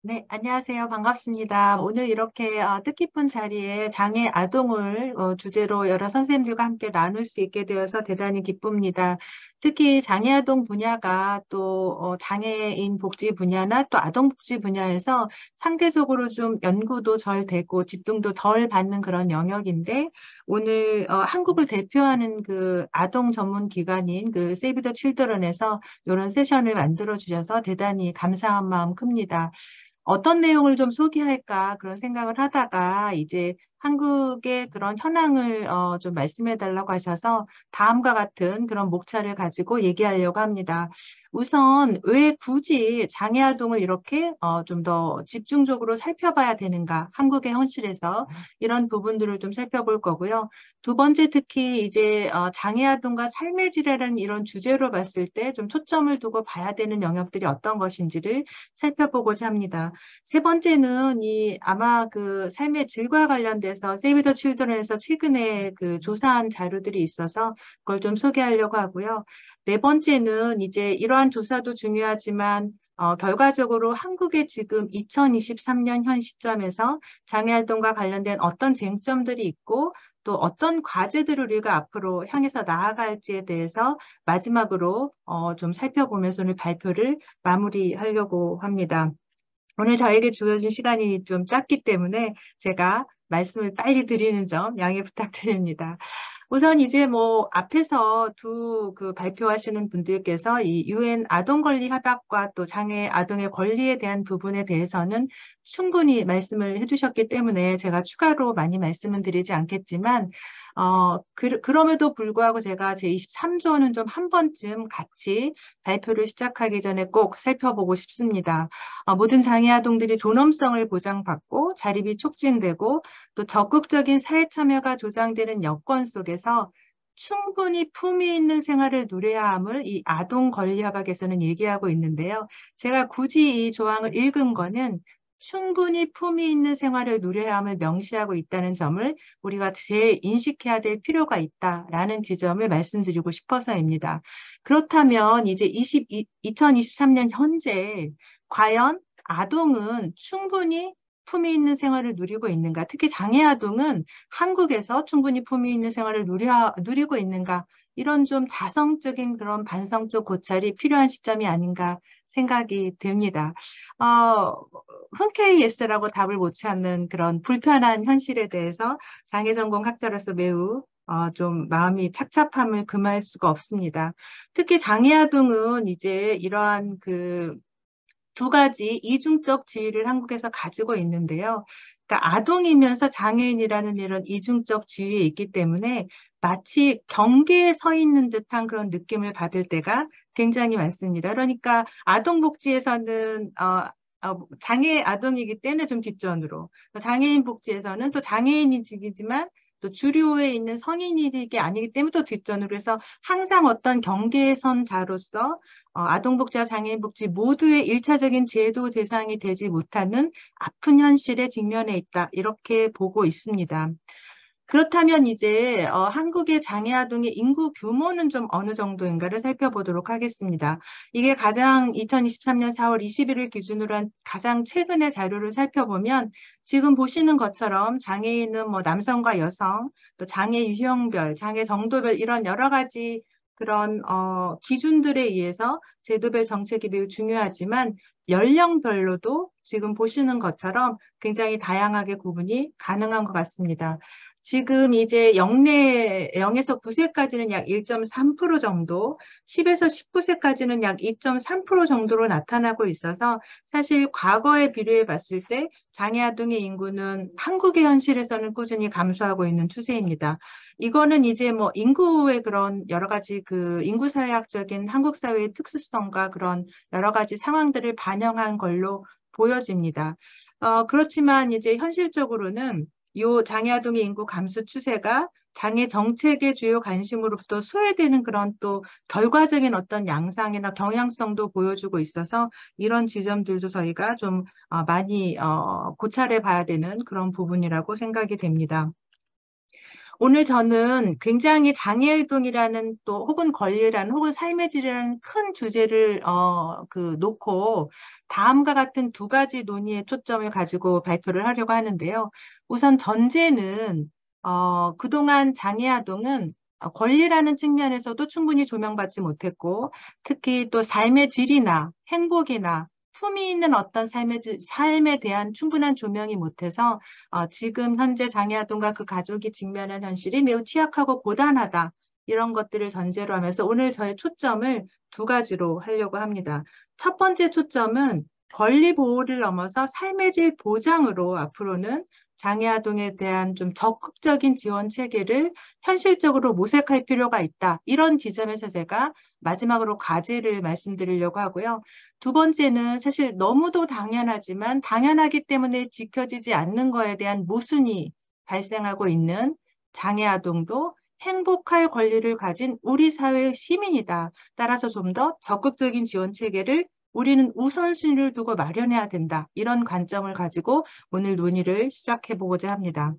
네, 안녕하세요. 반갑습니다. 오늘 이렇게 뜻깊은 자리에 장애 아동을 주제로 여러 선생님들과 함께 나눌 수 있게 되어서 대단히 기쁩니다. 특히 장애 아동 분야가 또 장애인 복지 분야나 또 아동 복지 분야에서 상대적으로 좀 연구도 덜 되고 집중도 덜 받는 그런 영역인데 오늘 한국을 대표하는 그 아동 전문 기관인 그 세이브 더 칠드런에서 이런 세션을 만들어 주셔서 대단히 감사한 마음 큽니다. 어떤 내용을 좀 소개할까 그런 생각을 하다가 이제 한국의 그런 현황을 좀 말씀해 달라고 하셔서 다음과 같은 그런 목차를 가지고 얘기하려고 합니다. 우선 왜 굳이 장애 아동을 이렇게 좀 더 집중적으로 살펴봐야 되는가? 한국의 현실에서 이런 부분들을 좀 살펴볼 거고요. 두 번째 특히 이제 장애 아동과 삶의 질이라는 이런 주제로 봤을 때 좀 초점을 두고 봐야 되는 영역들이 어떤 것인지를 살펴보고자 합니다. 세 번째는 아마 그 삶의 질과 관련돼서 세이브 더 칠드런에서 최근에 그 조사한 자료들이 있어서 그걸 좀 소개하려고 하고요. 네 번째는 이제 이러한 조사도 중요하지만 결과적으로 한국의 지금 2023년 현 시점에서 장애활동과 관련된 어떤 쟁점들이 있고 또 어떤 과제들을 우리가 앞으로 향해서 나아갈지에 대해서 마지막으로 좀 살펴보면서 오늘 발표를 마무리하려고 합니다. 오늘 저에게 주어진 시간이 좀 짧기 때문에 제가 말씀을 빨리 드리는 점 양해 부탁드립니다. 우선 이제 뭐 앞에서 두 그 발표하시는 분들께서 이 유엔 아동 권리 협약과 또 장애 아동의 권리에 대한 부분에 대해서는 충분히 말씀을 해주셨기 때문에 제가 추가로 많이 말씀은 드리지 않겠지만 그럼에도 불구하고 제가 제23조는 좀 한 번쯤 같이 발표를 시작하기 전에 꼭 살펴보고 싶습니다. 모든 장애 아동들이 존엄성을 보장받고 자립이 촉진되고 또 적극적인 사회 참여가 조장되는 여건 속에서 충분히 품위 있는 생활을 누려야 함을 이 아동 권리 협약에서는 얘기하고 있는데요. 제가 굳이 이 조항을 읽은 거는 충분히 품위 있는 생활을 누려야 함을 명시하고 있다는 점을 우리가 재인식해야 될 필요가 있다라는 지점을 말씀드리고 싶어서입니다. 그렇다면 이제 2023년 현재 과연 아동은 충분히 품위 있는 생활을 누리고 있는가? 특히 장애 아동은 한국에서 충분히 품위 있는 생활을 누리고 있는가? 이런 좀 자성적인 그런 반성적 고찰이 필요한 시점이 아닌가 생각이 됩니다. 어, 흔쾌히 예스라고 답을 못 찾는 그런 불편한 현실에 대해서 장애 전공 학자로서 매우 좀 마음이 착잡함을 금할 수가 없습니다. 특히 장애 아동은 이제 이러한 그 두 가지 이중적 지위를 한국에서 가지고 있는데요. 그러니까 아동이면서 장애인이라는 이런 이중적 지위에 있기 때문에 마치 경계에 서 있는 듯한 그런 느낌을 받을 때가 굉장히 많습니다. 그러니까 아동복지에서는 장애 아동이기 때문에 좀 뒷전으로, 장애인 복지에서는 또 장애인이지만 또 주류에 있는 성인이 아니기 때문에 또 뒷전으로, 그래서 항상 어떤 경계에 선 자로서 아동복지와 장애인복지 모두의 일차적인 제도 대상이 되지 못하는 아픈 현실에 직면해 있다. 이렇게 보고 있습니다. 그렇다면 이제 한국의 장애 아동의 인구 규모는 좀 어느 정도인가를 살펴보도록 하겠습니다. 이게 가장 2023년 4월 21일 기준으로 한 가장 최근의 자료를 살펴보면 지금 보시는 것처럼 장애인은 뭐 남성과 여성, 또 장애 유형별, 장애 정도별 이런 여러 가지 그런 기준들에 의해서 제도별 정책이 매우 중요하지만 연령별로도 지금 보시는 것처럼 굉장히 다양하게 구분이 가능한 것 같습니다. 지금 이제 0에서 9세까지는 약 1.3% 정도, 10에서 19세까지는 약 2.3% 정도로 나타나고 있어서 사실 과거에 비교해 봤을 때 장애 아동의 인구는 한국의 현실에서는 꾸준히 감소하고 있는 추세입니다. 이거는 이제 뭐 인구의 그런 여러 가지 그 인구사회학적인 한국 사회의 특수성과 그런 여러 가지 상황들을 반영한 걸로 보여집니다. 그렇지만 이제 현실적으로는 요 장애아동의 인구 감소 추세가 장애 정책의 주요 관심으로부터 소외되는 그런 또 결과적인 어떤 양상이나 경향성도 보여주고 있어서 이런 지점들도 저희가 좀 많이 고찰해 봐야 되는 그런 부분이라고 생각이 됩니다. 오늘 저는 굉장히 장애유동이라는 또 혹은 권리라는 혹은 삶의 질이라는 큰 주제를 놓고 다음과 같은 두 가지 논의의 초점을 가지고 발표를 하려고 하는데요. 우선 전제는 그동안 장애아동은 권리라는 측면에서도 충분히 조명받지 못했고 특히 또 삶의 질이나 행복이나 품위 있는 어떤 삶에 대한 충분한 조명이 못해서 지금 현재 장애아동과 그 가족이 직면한 현실이 매우 취약하고 고단하다. 이런 것들을 전제로 하면서 오늘 저의 초점을 두 가지로 하려고 합니다. 첫 번째 초점은 권리 보호를 넘어서 삶의 질 보장으로 앞으로는 장애아동에 대한 좀 적극적인 지원 체계를 현실적으로 모색할 필요가 있다. 이런 지점에서 제가 마지막으로 과제를 말씀드리려고 하고요. 두 번째는 사실 너무도 당연하지만 당연하기 때문에 지켜지지 않는 거에 대한 모순이 발생하고 있는 장애아동도 행복할 권리를 가진 우리 사회의 시민이다. 따라서 좀 더 적극적인 지원 체계를 우리는 우선순위를 두고 마련해야 된다. 이런 관점을 가지고 오늘 논의를 시작해 보고자 합니다.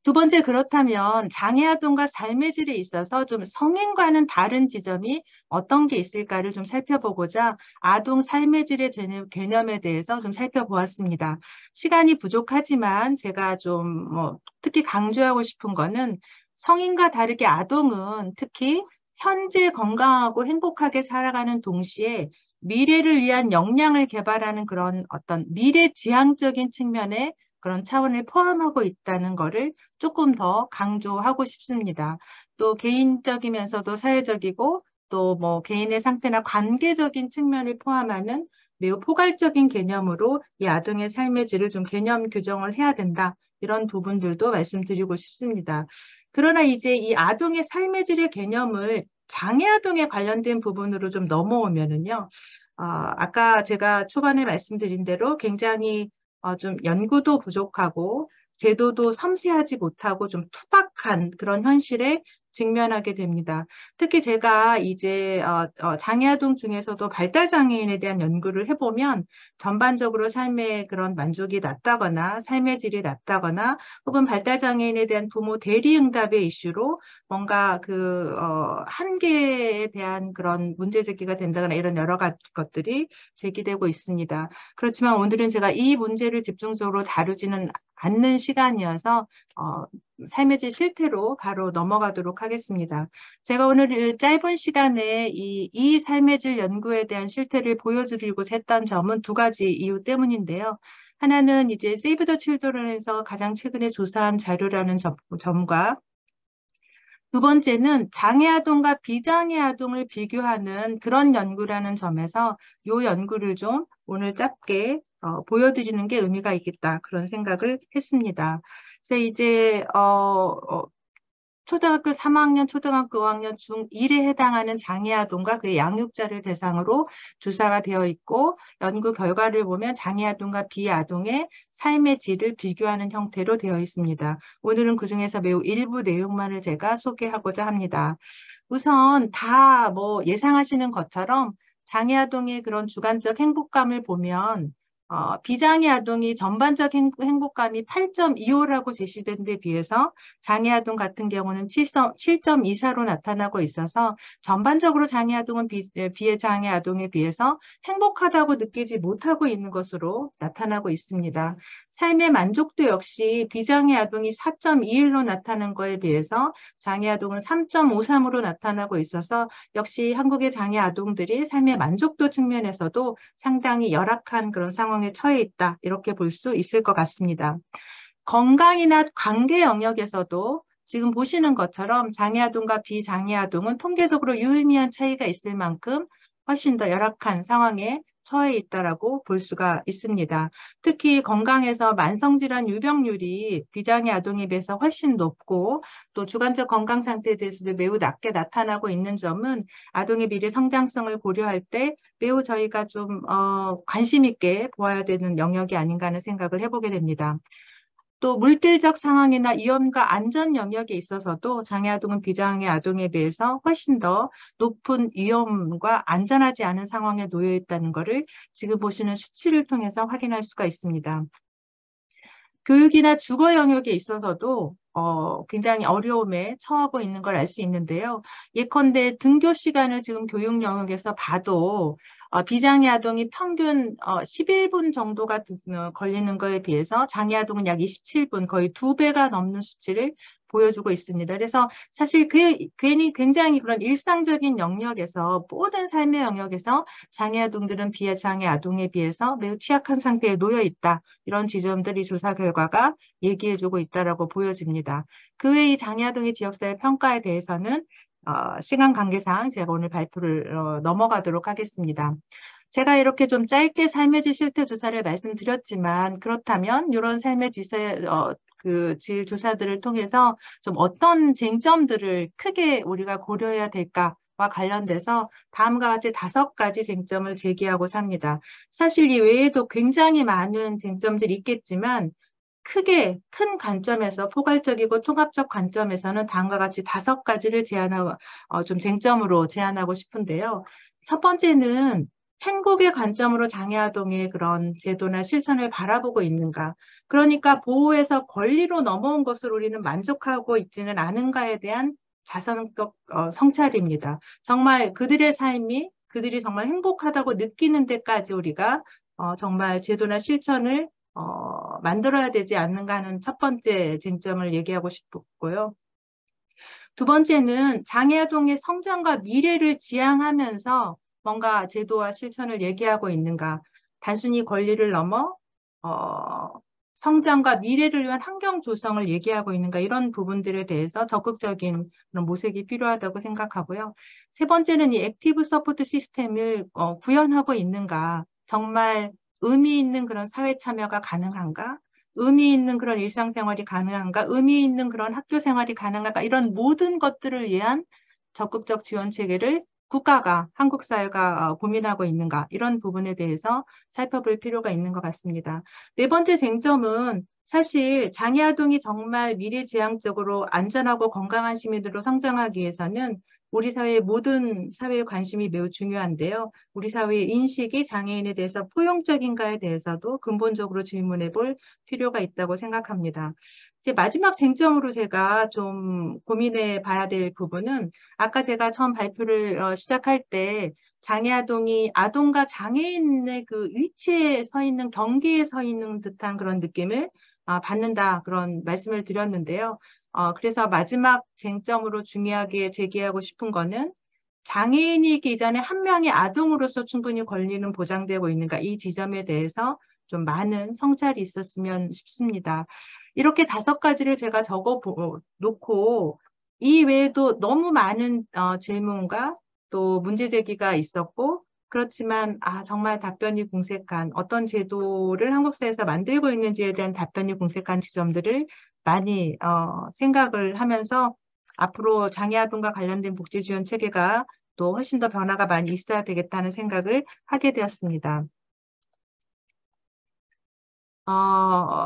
두 번째, 그렇다면 장애아동과 삶의 질에 있어서 좀 성인과는 다른 지점이 어떤 게 있을까를 좀 살펴보고자 아동 삶의 질의 개념에 대해서 좀 살펴보았습니다. 시간이 부족하지만 제가 좀 특히 강조하고 싶은 거는 성인과 다르게 아동은 특히 현재 건강하고 행복하게 살아가는 동시에 미래를 위한 역량을 개발하는 그런 어떤 미래지향적인 측면의 그런 차원을 포함하고 있다는 것을 조금 더 강조하고 싶습니다. 또 개인적이면서도 사회적이고 또 개인의 상태나 관계적인 측면을 포함하는 매우 포괄적인 개념으로 이 아동의 삶의 질을 좀 개념 규정을 해야 된다. 이런 부분들도 말씀드리고 싶습니다. 그러나 이제 이 아동의 삶의 질의 개념을 장애아동에 관련된 부분으로 좀 넘어오면은요. 아까 제가 초반에 말씀드린 대로 굉장히 좀 연구도 부족하고 제도도 섬세하지 못하고 좀 투박한 그런 현실에 직면하게 됩니다. 특히 제가 이제 장애아동 중에서도 발달장애인에 대한 연구를 해보면 전반적으로 삶의 그런 만족이 낮다거나 삶의 질이 낮다거나 혹은 발달장애인에 대한 부모 대리응답의 이슈로 뭔가 그 한계에 대한 그런 문제 제기가 된다거나 이런 여러 가지 것들이 제기되고 있습니다. 그렇지만 오늘은 제가 이 문제를 집중적으로 다루지는 않는 시간이어서 삶의 질 실태로 바로 넘어가도록 하겠습니다. 제가 오늘 짧은 시간에 이 삶의 질 연구에 대한 실태를 보여드리고자 했던 점은 두 가지 이유 때문인데요. 하나는 이제 세이브 더 칠드런에서 가장 최근에 조사한 자료라는 점과 두 번째는 장애아동과 비장애아동을 비교하는 그런 연구라는 점에서 이 연구를 좀 오늘 짧게 보여드리는 게 의미가 있겠다 그런 생각을 했습니다. 그래서 이제 초등학교 3학년, 초등학교 5학년 중1에 해당하는 장애아동과 그의 양육자를 대상으로 조사가 되어 있고 연구 결과를 보면 장애아동과 비아동의 삶의 질을 비교하는 형태로 되어 있습니다. 오늘은 그중에서 매우 일부 내용만을 제가 소개하고자 합니다. 우선 다 예상하시는 것처럼 장애아동의 그런 주관적 행복감을 보면 비장애 아동이 전반적 행복감이 8.25라고 제시된 데 비해서 장애 아동 같은 경우는 7.24로 나타나고 있어서 전반적으로 장애 아동은 비장애 아동에 비해서 행복하다고 느끼지 못하고 있는 것으로 나타나고 있습니다. 삶의 만족도 역시 비장애 아동이 4.21로 나타난 거에 비해서 장애 아동은 3.53으로 나타나고 있어서 역시 한국의 장애 아동들이 삶의 만족도 측면에서도 상당히 열악한 그런 상황에 처해 있다. 이렇게 볼 수 있을 것 같습니다. 건강이나 관계 영역에서도 지금 보시는 것처럼 장애아동과 비장애아동은 통계적으로 유의미한 차이가 있을 만큼 훨씬 더 열악한 상황에 처해 있다라고 볼 수가 있습니다. 특히 건강에서 만성질환 유병률이 비장애 아동에 비해서 훨씬 높고 또 주관적 건강 상태에 대해서도 매우 낮게 나타나고 있는 점은 아동의 미래 성장성을 고려할 때 매우 저희가 좀 관심 있게 보아야 되는 영역이 아닌가 하는 생각을 해보게 됩니다. 또 물질적 상황이나 위험과 안전 영역에 있어서도 장애아동은 비장애 아동에 비해서 훨씬 더 높은 위험과 안전하지 않은 상황에 놓여 있다는 것을 지금 보시는 수치를 통해서 확인할 수가 있습니다. 교육이나 주거 영역에 있어서도 굉장히 어려움에 처하고 있는 걸 알 수 있는데요. 예컨대 등교 시간을 지금 교육 영역에서 봐도 비장애 아동이 평균 11분 정도가 걸리는 거에 비해서 장애 아동은 약 27분, 거의 2배가 넘는 수치를 보여주고 있습니다. 그래서 사실 괜히 굉장히 그런 일상적인 영역에서 모든 삶의 영역에서 장애 아동들은 비장애 아동에 비해서 매우 취약한 상태에 놓여 있다. 이런 지점들이 조사 결과가 얘기해주고 있다라고 보여집니다. 그 외의 장애 아동의 지역사회 평가에 대해서는 시간 관계상 제가 오늘 발표를 넘어가도록 하겠습니다. 제가 이렇게 좀 짧게 삶의 질 실태 조사를 말씀드렸지만 그렇다면 이런 삶의 질 조사들을 통해서 좀 어떤 쟁점들을 크게 우리가 고려해야 될까와 관련돼서 다음과 같이 5가지 쟁점을 제기하고 삽니다. 사실 이 외에도 굉장히 많은 쟁점들이 있겠지만 크게 큰 관점에서 포괄적이고 통합적 관점에서는 다음과 같이 5가지를 좀 쟁점으로 제안하고 싶은데요. 첫 번째는 행복의 관점으로 장애아동의 그런 제도나 실천을 바라보고 있는가. 그러니까 보호에서 권리로 넘어온 것을 우리는 만족하고 있지는 않은가에 대한 자성적 성찰입니다. 정말 그들의 삶이 그들이 정말 행복하다고 느끼는 데까지 우리가 정말 제도나 실천을 만들어야 되지 않는가 하는 첫 번째 쟁점을 얘기하고 싶고요. 두 번째는 장애아동의 성장과 미래를 지향하면서 뭔가 제도와 실천을 얘기하고 있는가. 단순히 권리를 넘어 성장과 미래를 위한 환경 조성을 얘기하고 있는가. 이런 부분들에 대해서 적극적인 그런 모색이 필요하다고 생각하고요. 세 번째는 이 액티브 서포트 시스템을 구현하고 있는가. 정말 의미 있는 그런 사회 참여가 가능한가? 의미 있는 그런 일상생활이 가능한가? 의미 있는 그런 학교 생활이 가능한가? 이런 모든 것들을 위한 적극적 지원 체계를 국가가, 한국 사회가 고민하고 있는가? 이런 부분에 대해서 살펴볼 필요가 있는 것 같습니다. 네 번째 쟁점은 사실 장애 아동이 정말 미래지향적으로 안전하고 건강한 시민으로 성장하기 위해서는 우리 사회의 모든 사회의 관심이 매우 중요한데요. 우리 사회의 인식이 장애인에 대해서 포용적인가에 대해서도 근본적으로 질문해 볼 필요가 있다고 생각합니다. 이제 마지막 쟁점으로 제가 좀 고민해 봐야 될 부분은 아까 제가 처음 발표를 시작할 때 장애 아동이 아동과 장애인의 그 위치에 서 있는 경계에 서 있는 듯한 그런 느낌을 받는다 그런 말씀을 드렸는데요. 그래서 마지막 쟁점으로 중요하게 제기하고 싶은 거는 장애인이기 이전에 한 명의 아동으로서 충분히 권리는 보장되고 있는가 이 지점에 대해서 좀 많은 성찰이 있었으면 싶습니다. 이렇게 5가지를 제가 적어 놓고 이 외에도 너무 많은 질문과 또 문제 제기가 있었고 그렇지만 정말 답변이 궁색한 어떤 제도를 한국 사회에서 만들고 있는지에 대한 답변이 궁색한 지점들을 많이 생각을 하면서 앞으로 장애아동과 관련된 복지 지원 체계가 또 훨씬 더 변화가 많이 있어야 되겠다는 생각을 하게 되었습니다.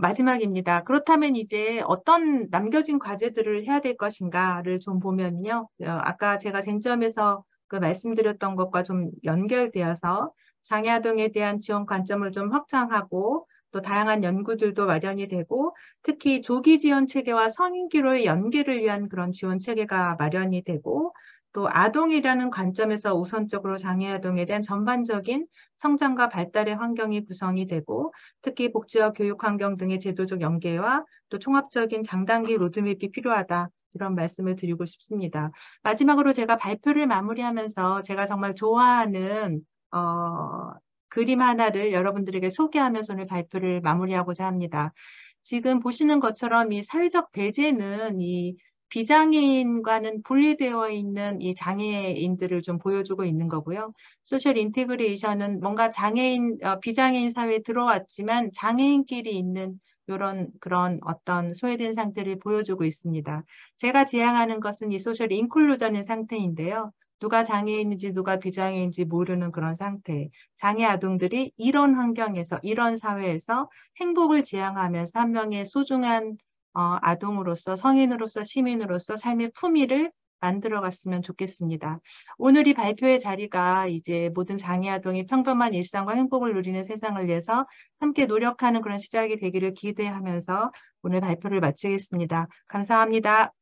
마지막입니다. 그렇다면 이제 어떤 남겨진 과제들을 해야 될 것인가를 좀 보면요. 아까 제가 쟁점에서 그 말씀드렸던 것과 좀 연결되어서 장애아동에 대한 지원 관점을 좀 확장하고 또 다양한 연구들도 마련이 되고 특히 조기 지원 체계와 성인기로의 연계를 위한 그런 지원 체계가 마련이 되고 또 아동이라는 관점에서 우선적으로 장애아동에 대한 전반적인 성장과 발달의 환경이 구성이 되고 특히 복지와 교육 환경 등의 제도적 연계와 또 총합적인 장단기 로드맵이 필요하다. 이런 말씀을 드리고 싶습니다. 마지막으로 제가 발표를 마무리하면서 제가 정말 좋아하는 그림 하나를 여러분들에게 소개하면서 오늘 발표를 마무리하고자 합니다. 지금 보시는 것처럼 이 사회적 배제는 이 비장애인과는 분리되어 있는 이 장애인들을 좀 보여주고 있는 거고요. 소셜 인테그레이션은 뭔가 비장애인 사회에 들어왔지만 장애인끼리 있는 그런 어떤 소외된 상태를 보여주고 있습니다. 제가 지향하는 것은 이 소셜 인클루전의 상태인데요. 누가 장애인인지 누가 비장애인인지 모르는 그런 상태. 장애 아동들이 이런 환경에서, 이런 사회에서 행복을 지향하면서 한 명의 소중한 아동으로서, 성인으로서, 시민으로서 삶의 품위를 만들어 갔으면 좋겠습니다. 오늘 이 발표의 자리가 이제 모든 장애아동이 평범한 일상과 행복을 누리는 세상을 위해서 함께 노력하는 그런 시작이 되기를 기대하면서 오늘 발표를 마치겠습니다. 감사합니다.